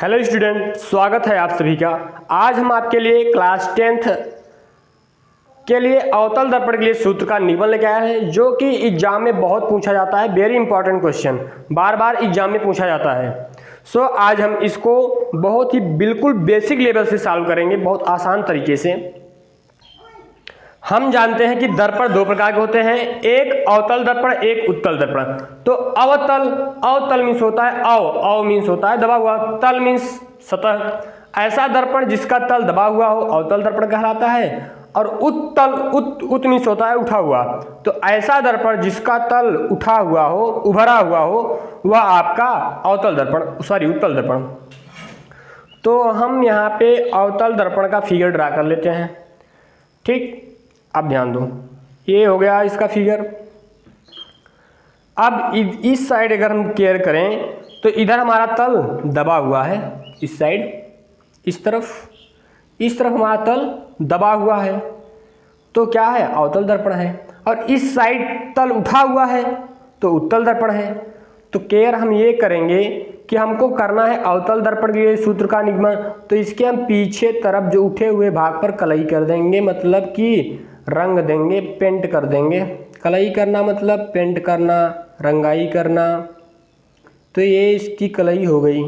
Hello student, स्वागत है आप सभी का। आज हम आपके लिए क्लास 10th के लिए अवतल दर्पण के लिए सूत्र का निबंध लेके आए हैं, जो कि एग्जाम में बहुत पूछा जाता है। वेरी इंपॉर्टेंट क्वेश्चन, बार बार एग्जाम में पूछा जाता है। आज हम इसको बहुत ही बिल्कुल बेसिक लेवल से सॉल्व करेंगे, बहुत आसान तरीके से। हम जानते हैं कि दर्पण दो प्रकार के होते हैं, एक अवतल दर्पण, एक उत्तल दर्पण। तो अवतल मीन्स होता है अव मीन्स होता है दबा हुआ, तल मीन्स सतह। ऐसा दर्पण जिसका तल दबा हुआ हो अवतल दर्पण कहलाता है। और उत मीन्स होता है उठा हुआ। तो ऐसा दर्पण जिसका तल उठा हुआ हो, उभरा हुआ हो, वह आपका उत्तल दर्पण। तो हम यहाँ पे अवतल दर्पण का फिगर ड्रा कर लेते हैं। ठीक, अब ध्यान दो, ये हो गया इसका फिगर। अब इस साइड अगर हम केयर करें तो इधर हमारा तल दबा हुआ है, इस साइड, इस तरफ हमारा तल दबा हुआ है, तो क्या है, अवतल दर्पण है। और इस साइड तल उठा हुआ है तो उत्तल दर्पण है। तो केयर हम ये करेंगे कि हमको करना है अवतल दर्पण के लिए सूत्र का निगमन। तो इसके हम पीछे तरफ जो उठे हुए भाग पर कलई कर देंगे, मतलब कि रंग देंगे, पेंट कर देंगे। कलई करना मतलब पेंट करना, रंगाई करना। तो ये इसकी कलई हो गई।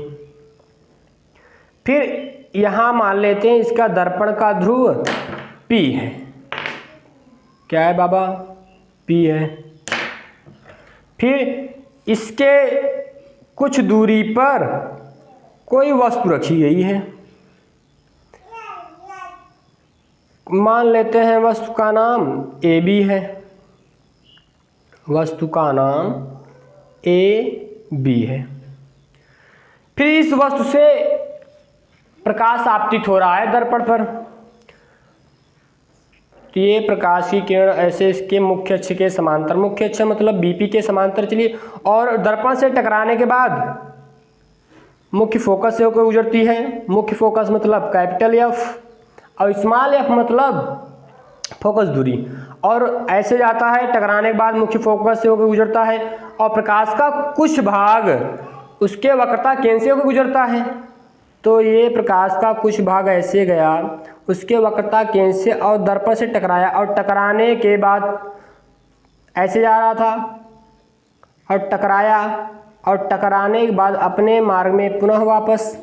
फिर यहाँ मान लेते हैं इसका दर्पण का ध्रुव P है। क्या है बाबा? P है। फिर इसके कुछ दूरी पर कोई वस्तु रखी गई है। मान लेते हैं वस्तु का नाम AB है। वस्तु का नाम AB है। फिर इस वस्तु से प्रकाश आपतित हो रहा है दर्पण पर। तो ये प्रकाश की किरण ऐसे इसके मुख्य अक्ष के समांतर, मुख्य अक्ष मतलब BP के समांतर चलिए, और दर्पण से टकराने के बाद मुख्य फोकस से होकर गुजरती है। मुख्य फोकस मतलब कैपिटल F और स्मॉल f मतलब फोकस दूरी। और ऐसे जाता है, टकराने के बाद मुख्य फोकस से होकर गुजरता है, और प्रकाश का कुछ भाग उसके वक्रता केंद्र से होकर गुजरता है। तो ये प्रकाश का कुछ भाग ऐसे गया उसके वक्रता केंद्र से और दर्पण से टकराया, और टकराने के बाद ऐसे जा रहा था और टकराया, और टकराने के बाद अपने मार्ग में पुनः वापस।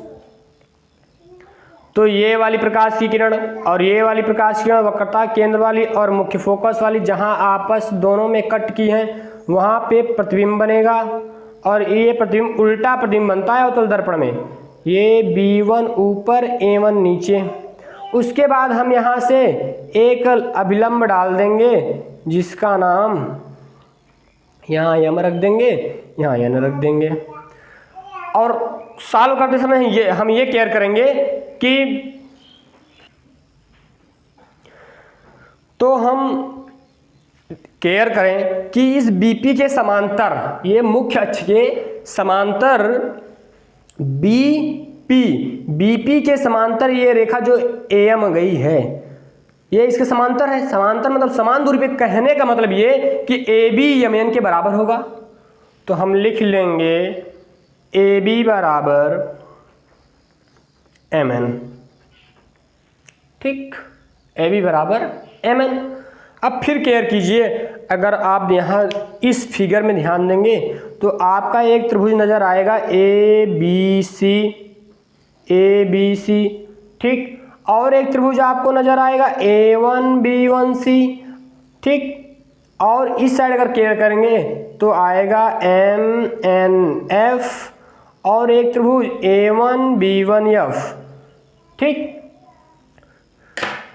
तो ये वाली प्रकाश की किरण और ये वाली प्रकाश की किरण वक्रता केंद्र वाली और मुख्य फोकस वाली जहां आपस दोनों में कट की हैं, वहां पे प्रतिबिंब बनेगा। और ये प्रतिबिंब उल्टा प्रतिबिंब बनता है अवतल दर्पण में। ये B1 ऊपर A1 नीचे। उसके बाद हम यहाँ से एक अभिलंब डाल देंगे जिसका नाम यहाँ M रख देंगे, यहाँ N रख देंगे। और सॉल्व करते समय हम ये केयर करेंगे कि तो हम केयर करें कि इस BP के समांतर, ये मुख्य अक्ष के समांतर BP के समांतर ये रेखा जो AM गई है, ये इसके समांतर है। समांतर मतलब समान दूरी पे, कहने का मतलब ये कि AB MN के बराबर होगा। तो हम लिख लेंगे AB बराबर MN। ठीक, AB बराबर MN। अब फिर केयर कीजिए, अगर आप यहाँ इस फिगर में ध्यान देंगे तो आपका एक त्रिभुज नजर आएगा ABC। ठीक, और एक त्रिभुज आपको नजर आएगा A1B1C। ठीक, और इस साइड अगर केयर करेंगे तो आएगा MNF और एक त्रिभुज A1B1F। ठीक,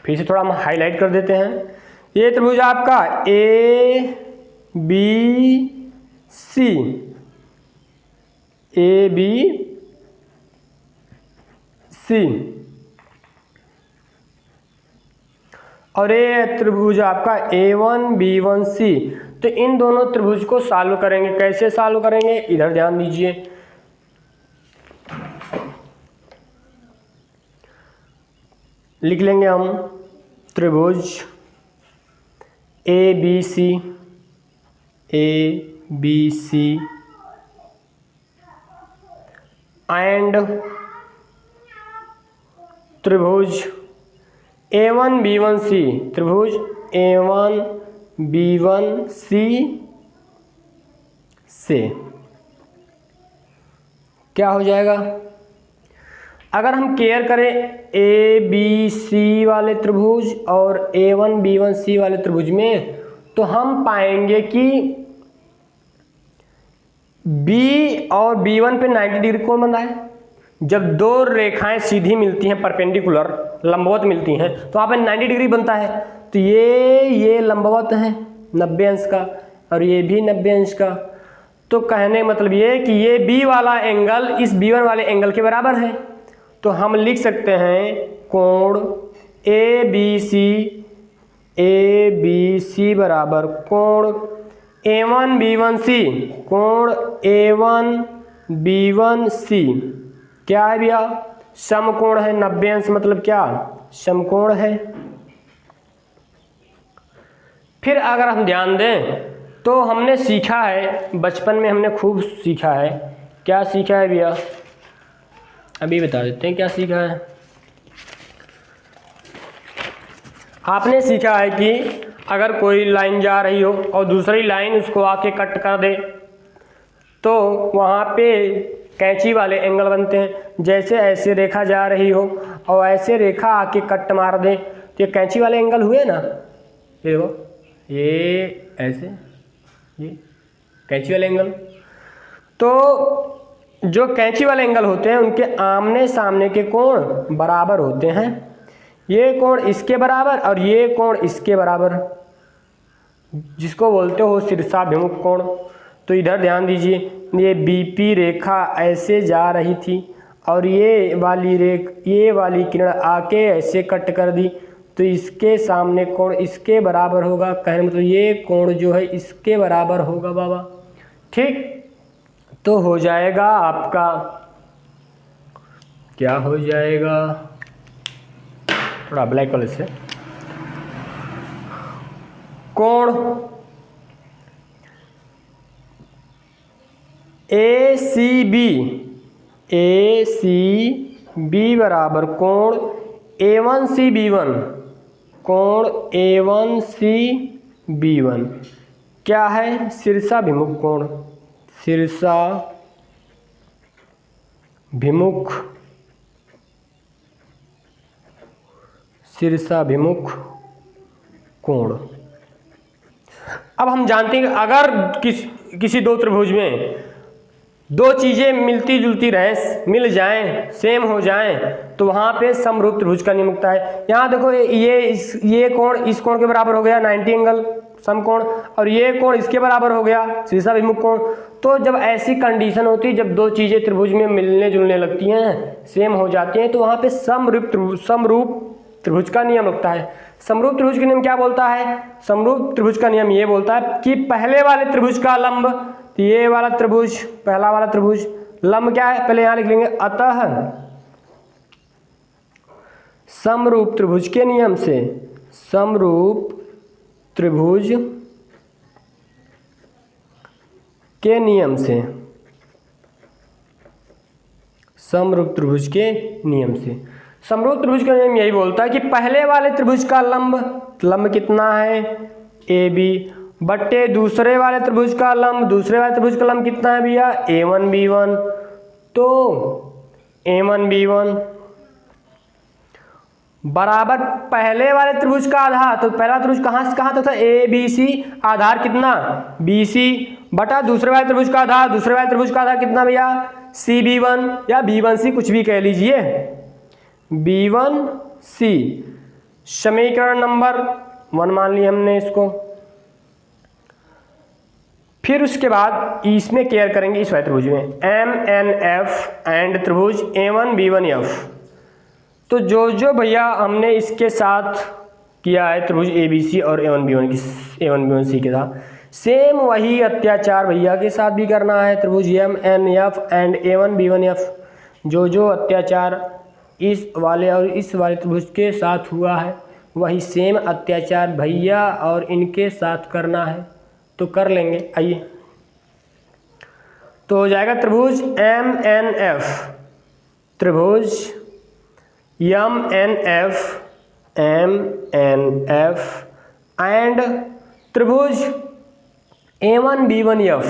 फिर से थोड़ा हम हाईलाइट कर देते हैं। ये त्रिभुज आपका ABC और ये त्रिभुज आपका A1B1C। तो इन दोनों त्रिभुज को सॉल्व करेंगे। कैसे सॉल्व करेंगे, इधर ध्यान दीजिए। लिख लेंगे हम त्रिभुज ABC एंड त्रिभुज A1B1C, त्रिभुज A1B1C से क्या हो जाएगा? अगर हम केयर करें ABC वाले त्रिभुज और A1B1C वाले त्रिभुज में, तो हम पाएंगे कि B और B1 पे 90 डिग्री कोण बन रहा है। जब दो रेखाएं सीधी मिलती हैं, परपेंडिकुलर लंबवत मिलती हैं, तो वहाँ पे 90 डिग्री बनता है। तो ये लंबवत है 90 अंश का और ये भी 90 अंश का। तो कहने मतलब ये कि ये B वाला एंगल इस B1 वाले एंगल के बराबर है। तो हम लिख सकते हैं कोण ABC बराबर कोण A1B1C, कोण A1B1C क्या है भैया? समकोण है। 90 अंश मतलब क्या? समकोण है। फिर अगर हम ध्यान दें तो हमने सीखा है, बचपन में हमने खूब सीखा है। क्या सीखा है भैया? अभी बता देते हैं क्या सीखा है। आपने सीखा है कि अगर कोई लाइन जा रही हो और दूसरी लाइन उसको आके कट कर दे, तो वहाँ पे कैंची वाले एंगल बनते हैं। जैसे ऐसे रेखा जा रही हो और ऐसे रेखा आके कट मार दे, तो ये कैंची वाले एंगल हुए ना। ये देखो, ये ऐसे, ये कैंची वाले एंगल। तो जो कैंची वाले एंगल होते हैं उनके आमने सामने के कोण बराबर होते हैं। ये कोण इसके बराबर और ये कोण इसके बराबर, जिसको बोलते हो शीर्षाभिमुख कोण। तो इधर ध्यान दीजिए, ये BP रेखा ऐसे जा रही थी और ये वाली किरण आके ऐसे कट कर दी, तो इसके सामने कोण इसके बराबर होगा। कहने मतलब ये कोण जो है इसके बराबर होगा बाबा। ठीक, तो हो जाएगा आपका, क्या हो जाएगा, थोड़ा ब्लैक कलर से, कोण ACB बराबर कोण A1CB1, कोण A1CB1 क्या है? शीर्षाभिमुख कोण, शीर्षाभिमुख कोण। अब हम जानते हैं कि अगर किसी दो त्रिभुज में दो चीजें मिलती जुलती रहें, मिल जाएं, सेम हो जाएं, तो वहां पे समरूप त्रिभुज का नियम होता है। यहाँ देखो, ये कोण इस कोण के बराबर हो गया 90 एंगल समकोण, और ये कोण इसके बराबर हो गया शीर्षाभिमुख कोण। तो जब ऐसी कंडीशन होती है, जब दो चीजें त्रिभुज में मिलने जुलने लगती हैं, सेम हो जाती हैं, तो वहां पे समरूप त्रिभुज का नियम लगता है। समरूप त्रिभुज का नियम क्या बोलता है? समरूप त्रिभुज का नियम ये बोलता है कि पहले वाले त्रिभुज का लंब, ये वाला त्रिभुज, पहला वाला त्रिभुज, लंब क्या है पहले यहां लिख लेंगे, अतः समरूप त्रिभुज के नियम से, समरूप त्रिभुज के नियम से, समरूप त्रिभुज के नियम से, समरूप त्रिभुज का नियम यही बोलता है कि पहले वाले त्रिभुज का लंब कितना है? AB बट्टे दूसरे वाले त्रिभुज का लंब, दूसरे वाले त्रिभुज का लंब कितना है भैया? A1B1। तो A1B1 बराबर पहले वाले त्रिभुज का आधार, तो पहला त्रिभुज कहाँ से कहाँ तक था? ABC, आधार कितना? BC बटा दूसरे वाले त्रिभुज का आधार, दूसरे वाले त्रिभुज का आधार कितना भैया? CB1 या B1C, कुछ भी कह लीजिए, B1C। समीकरण नंबर 1 मान लिया हमने इसको। फिर उसके बाद इसमें केयर करेंगे इस वाले त्रिभुज में, MNF एंड त्रिभुज A1B1F। तो जो भैया हमने इसके साथ किया है त्रिभुज ABC और A1B1C के साथ, सेम वही अत्याचार भैया के साथ भी करना है। त्रिभुज MNF एंड A1B1F, जो अत्याचार इस वाले और इस वाले त्रिभुज के साथ हुआ है, वही सेम अत्याचार भैया और इनके साथ करना है। तो कर लेंगे, आइए। तो हो जाएगा त्रिभुज MNF, त्रिभुज MNF एंड त्रिभुज A1B1F,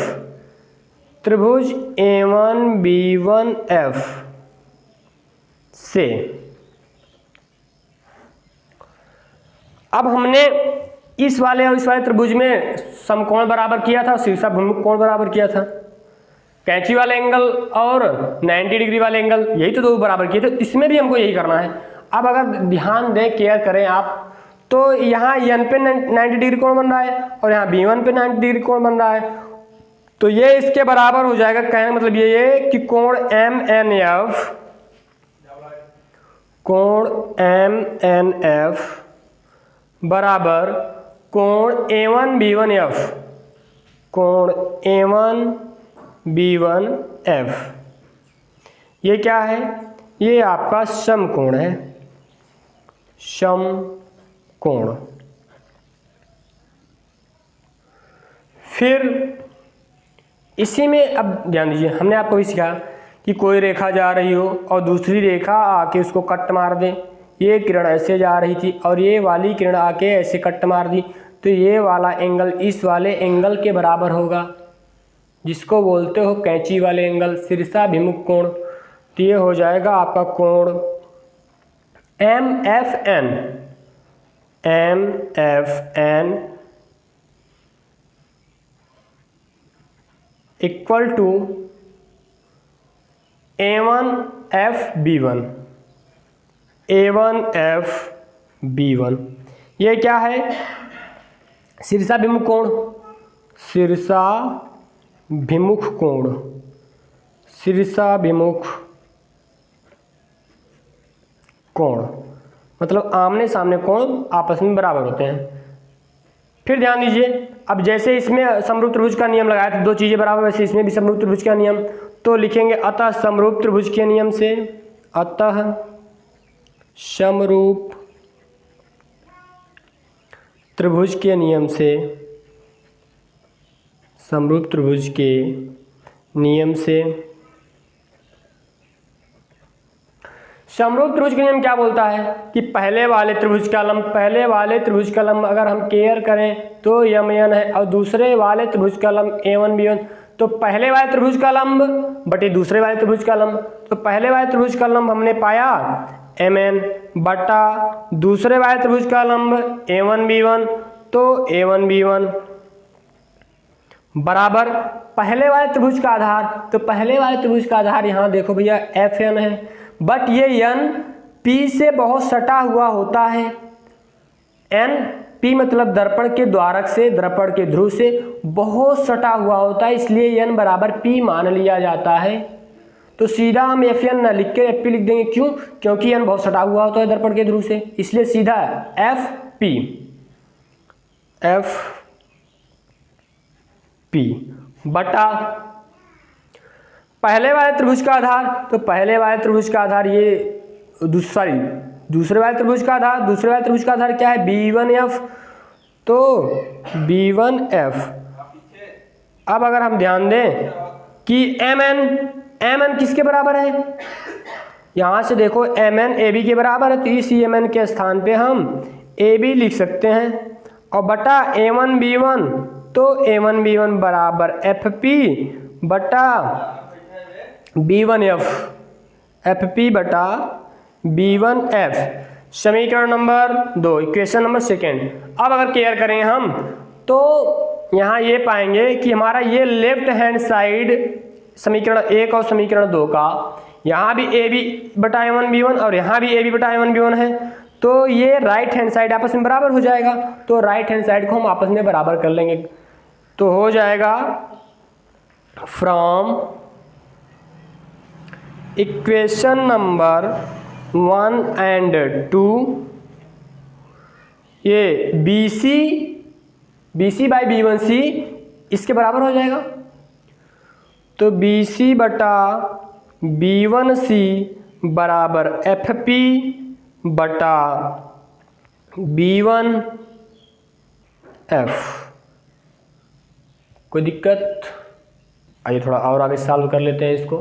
त्रिभुज A1B1F से अब हमने इस वाले और इस वाले त्रिभुज में समकोण बराबर किया था, शीर्षाभिमुख कोण बराबर किया था, कैंची वाले एंगल और 90 डिग्री वाले एंगल, यही तो दो बराबर किए थे। इसमें भी हमको यही करना है। अब अगर ध्यान दें, केयर करें आप, तो यहाँ n पे 90 डिग्री कोण बन रहा है और यहाँ B1 पे 90 डिग्री कोण बन रहा है, तो ये इसके बराबर हो जाएगा। कहने का मतलब ये कि कोण MNF बराबर कोण A1B1F, कोण A1B1F। ये क्या है? ये आपका समकोण है, समकोण। फिर इसी में अब ध्यान दीजिए, हमने आपको भी सिखाया कि कोई रेखा जा रही हो और दूसरी रेखा आके उसको कट मार दे। ये किरण ऐसे जा रही थी और ये वाली किरण आके ऐसे कट मार दी, तो ये वाला एंगल इस वाले एंगल के बराबर होगा, जिसको बोलते हो कैंची वाले एंगल, शीर्षाभिमुख कोण। तो ये हो जाएगा आपका कोण MFN इक्वल टू A1FB1। ये क्या है? शीर्षाभिमुख कोण, शीर्षाभिमुख कोण, शीर्षाभिमुख कोण मतलब आमने सामने कोण आपस में बराबर होते हैं। फिर ध्यान दीजिए, अब जैसे इसमें समरूप त्रिभुज का नियम लगाया था, दो चीजें बराबर, वैसे इसमें भी समरूप त्रिभुज का नियम, तो लिखेंगे अतः समरूप त्रिभुज के नियम से, अतः समरूप त्रिभुज के नियम से, समरूप त्रिभुज के नियम से। समरूप त्रिभुज का नियम क्या बोलता है कि पहले वाले त्रिभुज का लंब अगर हम केयर करें तो MN है, और दूसरे वाले त्रिभुज का लंब A1B1, तो पहले वाले त्रिभुज का लंब बटे दूसरे वाले त्रिभुज का लंब, तो पहले वाले त्रिभुज का लंब हमने पाया MN बटा दूसरे वाले त्रिभुज का लंब A1B1, तो A1B1 बराबर पहले वाले त्रिभुज का आधार, तो पहले वाले त्रिभुज का आधार यहाँ देखो भैया FN है, बट ये n P से बहुत सटा हुआ होता है। n P मतलब दर्पण के द्वारक से, दर्पण के ध्रुव से बहुत सटा हुआ होता है, इसलिए n बराबर P मान लिया जाता है। तो सीधा हम FN न लिख के FP लिख देंगे, क्यों? क्योंकि n बहुत सटा हुआ होता है दर्पण के ध्रुव से, इसलिए सीधा FP बटा पहले वाले त्रिभुज का आधार, तो पहले वाले त्रिभुज का आधार ये दूसरे वाले त्रिभुज का आधार, दूसरे वाले त्रिभुज का आधार क्या है? B1F, तो B1F। अब अगर हम ध्यान दें कि MN किसके बराबर है, यहाँ से देखो MN AB के बराबर है, तो इस MN के स्थान पे हम AB लिख सकते हैं, और बटा A1B1, तो A1B1 बराबर FP बटा B1F, FP बटा B1F। समीकरण नंबर 2, इक्वेशन नंबर 2। अब अगर केयर करें हम, तो यहाँ ये पाएंगे कि हमारा ये लेफ्ट हैंड साइड समीकरण 1 और समीकरण 2 का, यहाँ भी AB बटा A1B1 और यहाँ भी AB बटा A1B1 है, तो ये राइट हैंड साइड आपस में बराबर हो जाएगा। तो राइट हैंड साइड को हम आपस में बराबर कर लेंगे, तो हो जाएगा फ्रॉम इक्वेशन नंबर 1 एंड 2, ये BC बाई B1C इसके बराबर हो जाएगा, तो BC बटा B1C बराबर FP बटा B1F। कोई दिक्कत? आइए थोड़ा और आगे सॉल्व कर लेते हैं इसको।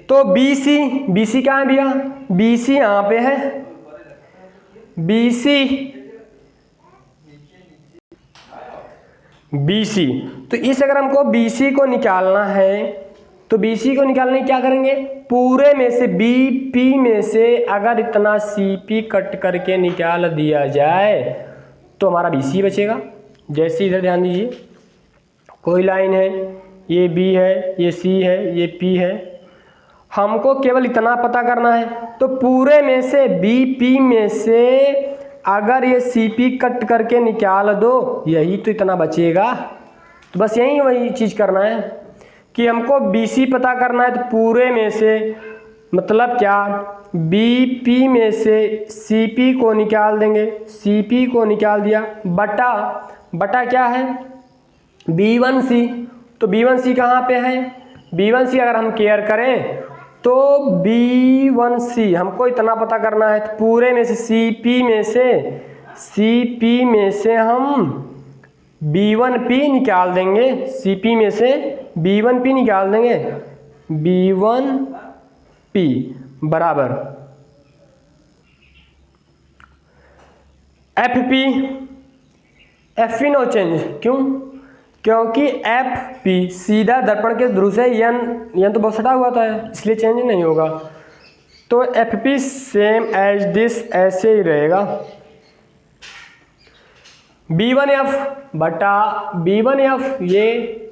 तो बी सी कहाँ है भैया, बी सी यहाँ पे है, बी सी। तो इस अगर हमको बी सी को निकालना है तो बी सी को निकालने क्या करेंगे, पूरे में से बी पी में से अगर इतना सी पी कट करके निकाल दिया जाए तो हमारा बी सी बचेगा। जैसे इधर ध्यान दीजिए, कोई लाइन है, ये बी है, ये सी है, ये पी है, हमको केवल इतना पता करना है। तो पूरे में से बी पी में से अगर ये सी पी कट करके निकाल दो, यही तो इतना बचेगा। तो बस यही वही चीज़ करना है कि हमको बी सी पता करना है। तो पूरे में से मतलब क्या, बी पी में से सी पी को निकाल देंगे, सी पी को निकाल दिया, बटा क्या है, बी वन सी। तो बी वन सी कहाँ पे है, बी वन सी अगर हम केयर करें तो बी वन सी हमको इतना पता करना है। तो पूरे में से सी पी में से हम बी वन पी निकाल देंगे, सी पी में से बी वन पी निकाल देंगे, बी वन पी बराबर एफ पी नो चेंज। क्यों, क्योंकि एफ पी सीधा दर्पण के ध्रुव से यन तो बहुत सटा हुआ था, इसलिए चेंज नहीं होगा। तो f p same as this ऐसे ही रहेगा, बी वन एफ बटा बी वन एफ, ये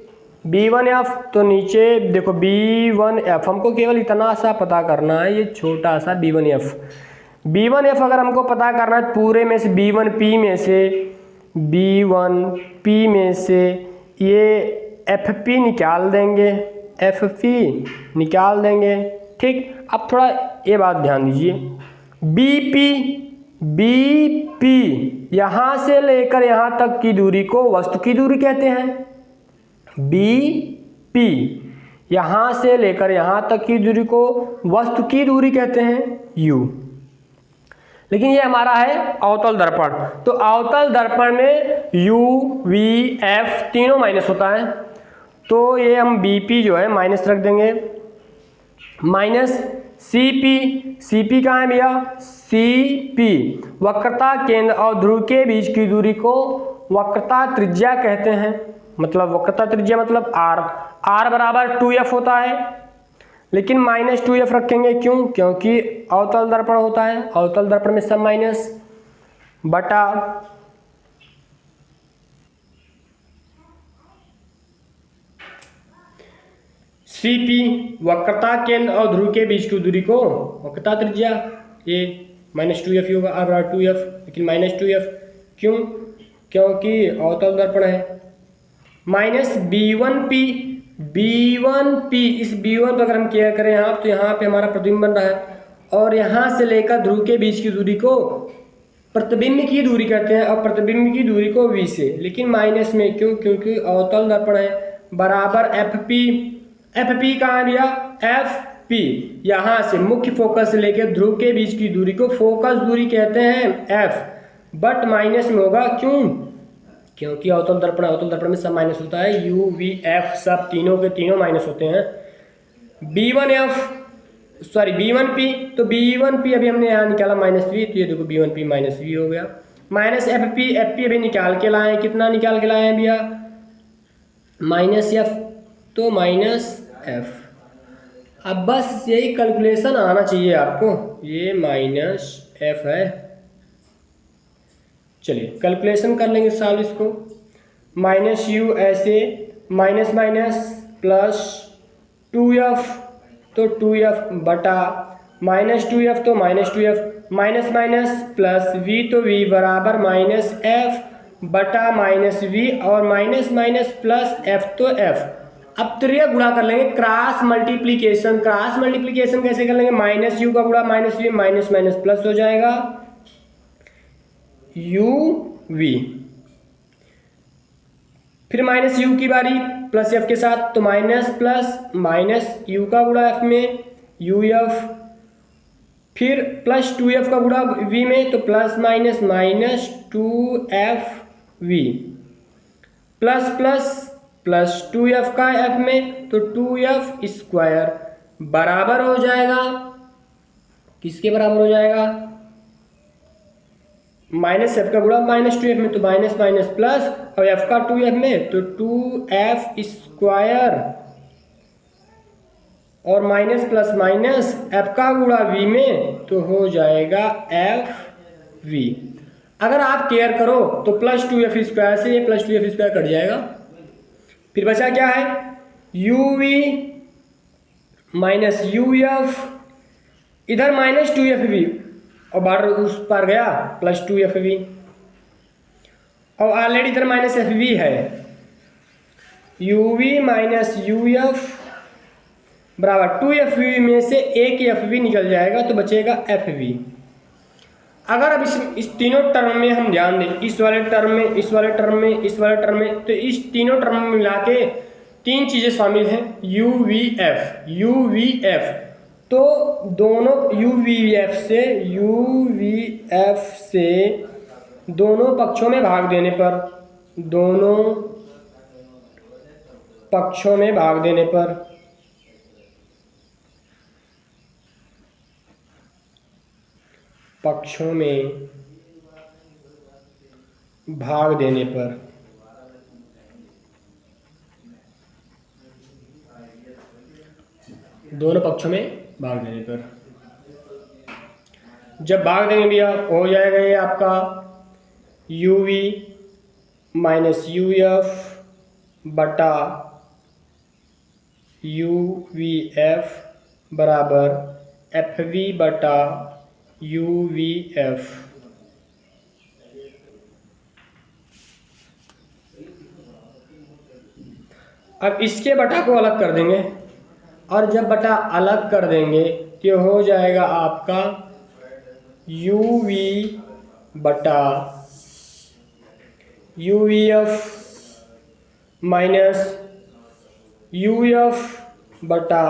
बी वन एफ। तो नीचे देखो बी वन एफ, हमको केवल इतना सा पता करना है, ये छोटा सा b one f. B one f अगर हमको पता करना है पूरे में से बी वन पी में से ये एफ पी निकाल देंगे, ठीक। अब थोड़ा ये बात ध्यान दीजिए, बी पी यहाँ से लेकर यहाँ तक की दूरी को वस्तु की दूरी कहते हैं। बी पी यहाँ से लेकर यहाँ तक की दूरी को वस्तु की दूरी कहते हैं, यू। लेकिन ये हमारा है अवतल दर्पण। तो अवतल दर्पण में यू वी एफ तीनों माइनस होता है। तो ये हम बी पी जो है माइनस रख देंगे, माइनस सी पी कहाँ है भैया, सी पी वक्रता केंद्र और ध्रुव के बीच की दूरी को वक्रता त्रिज्या कहते हैं। मतलब वक्रता त्रिज्या मतलब आर बराबर 2f होता है, लेकिन माइनस 2f रखेंगे। क्यों, क्योंकि अवतल दर्पण होता है, अवतल दर्पण में सब माइनस, बटा सी पी वक्रता केंद्र और ध्रुव के बीच की दूरी को वक्रता त्रिज्या, ये माइनस 2f होगा, आर बराबर 2f, लेकिन माइनस 2f क्यों, क्योंकि अवतल दर्पण है। माइनस B1P, इस B1 पर अगर हम केयर करें यहाँ तो यहाँ पे हमारा प्रतिबिंब बन रहा है, और यहाँ से लेकर ध्रुव के बीच की दूरी को प्रतिबिंब की दूरी कहते हैं, और प्रतिबिंब की दूरी को V से, लेकिन माइनस में। क्यों, क्योंकि अवतल दर्पण है, बराबर एफ पी कहाँ भैया, एफ पी यहाँ से मुख्य फोकस से लेकर ध्रुव के बीच की दूरी को फोकस दूरी कहते हैं F, बट माइनस में होगा। क्यों, क्योंकि अवतल दर्पण में सब माइनस होता है, यू वी एफ सब तीनों के तीनों माइनस होते हैं। बी वन पी, तो बी वन पी अभी हमने यहाँ निकाला माइनस वी, तो ये देखो b one p minus v हो गया। माइनस एफ पी अभी निकाल के लाए, कितना निकाल के लाए हैं भैया, माइनस एफ, तो माइनस एफ। अब बस यही कैलकुलेशन आना चाहिए आपको, ये माइनस एफ है। चलिए कैलकुलेशन कर लेंगे साल इसको, माइनस यू ऐसे, माइनस माइनस प्लस 2f, तो 2f बटा माइनस 2f, तो minus 2f, minus minus plus v, तो v बराबर माइनस f बटा माइनस v, और माइनस माइनस प्लस f, तो f। अब त्रिय गुणा कर लेंगे, क्रॉस मल्टीप्लीकेशन कैसे कर लेंगे, माइनस यू का गुणा minus v, minus minus plus हो जाएगा यू वी, फिर माइनस यू की बारी प्लस एफ के साथ, तो माइनस प्लस माइनस यू का गुणा एफ में यू एफ, फिर प्लस 2f का गुणा v में, तो plus minus minus 2f v, plus plus plus 2f का f में, तो 2f स्क्वायर बराबर हो जाएगा, किसके बराबर हो जाएगा, माइनस एफ का गुणा माइनस 2f में, तो माइनस माइनस प्लस, और एफ का 2f में तो 2f स्क्वायर और माइनस प्लस माइनस एफ का गुणा वी में तो हो जाएगा एफ वी। अगर आप केयर करो तो प्लस 2f स्क्वायर से ये प्लस 2f स्क्वायर कट जाएगा, फिर बचा क्या है, u v minus u f, इधर माइनस 2f वी और बाहर उस पर गया प्लस 2f वी, और ऑलरेडी इधर माइनस एफ वी है, u v minus u f बराबर 2f में से एक एफ वी निकल जाएगा तो बचेगा एफ वी। अगर अब इस तीनों टर्म में हम ध्यान दें, इस वाले टर्म में, इस वाले टर्म में, इस वाले टर्म में, तो इस तीनों टर्म में मिला के तीन चीज़ें शामिल हैं, you v F, you v F, तो दोनों यू वी एफ से दोनों पक्षों में भाग देने पर, दोनों पक्षों में भाग देने पर पक्षों में भाग देने पर दोनों पक्षों में भाग देने पर जब भाग देंगे भैया हो जाएगा ये आपका u v minus u f बटा यू वी एफ बराबर एफ वी बटा यू वी एफ। अब इसके बटा को अलग कर देंगे, और जब बटा अलग कर देंगे तो हो जाएगा आपका यू वी बटा u v F minus u f बटा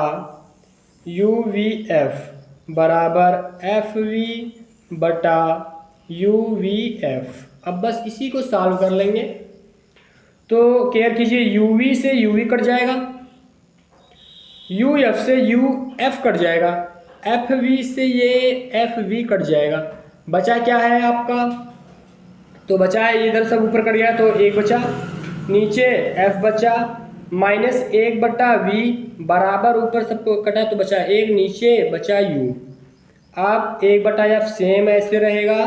यू वी एफ बराबर एफ वी बटा यू वी एफ। अब बस इसी को सॉल्व कर लेंगे, तो केयर कीजिए यू वी से यू वी कट जाएगा, यू एफ से यू एफ कट जाएगा, एफ वी से ये एफ वी कट जाएगा, बचा क्या है आपका, तो बचा है इधर सब ऊपर कट गया तो एक बचा, नीचे एफ बचा माइनस एक बटा वी बराबर ऊपर सबको कटा तो बचा एक, नीचे बचा यू। अब एक बटा एफ सेम ऐसे रहेगा,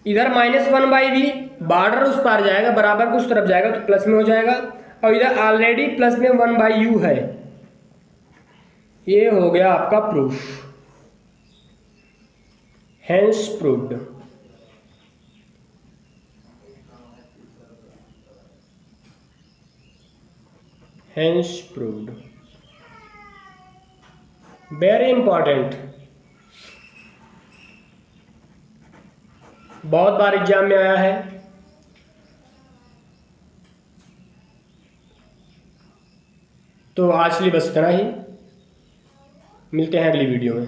इधर minus one by v border उस पार जाएगा, बराबर को उस तरफ जाएगा तो प्लस में हो जाएगा, और इधर ऑलरेडी प्लस में वन बाई यू है। ये हो गया आपका proof, hence proved. Hence proved, very important, बहुत बार एग्जाम में आया है। तो आज के लिए बस इतना ही, मिलते हैं अगली वीडियो में।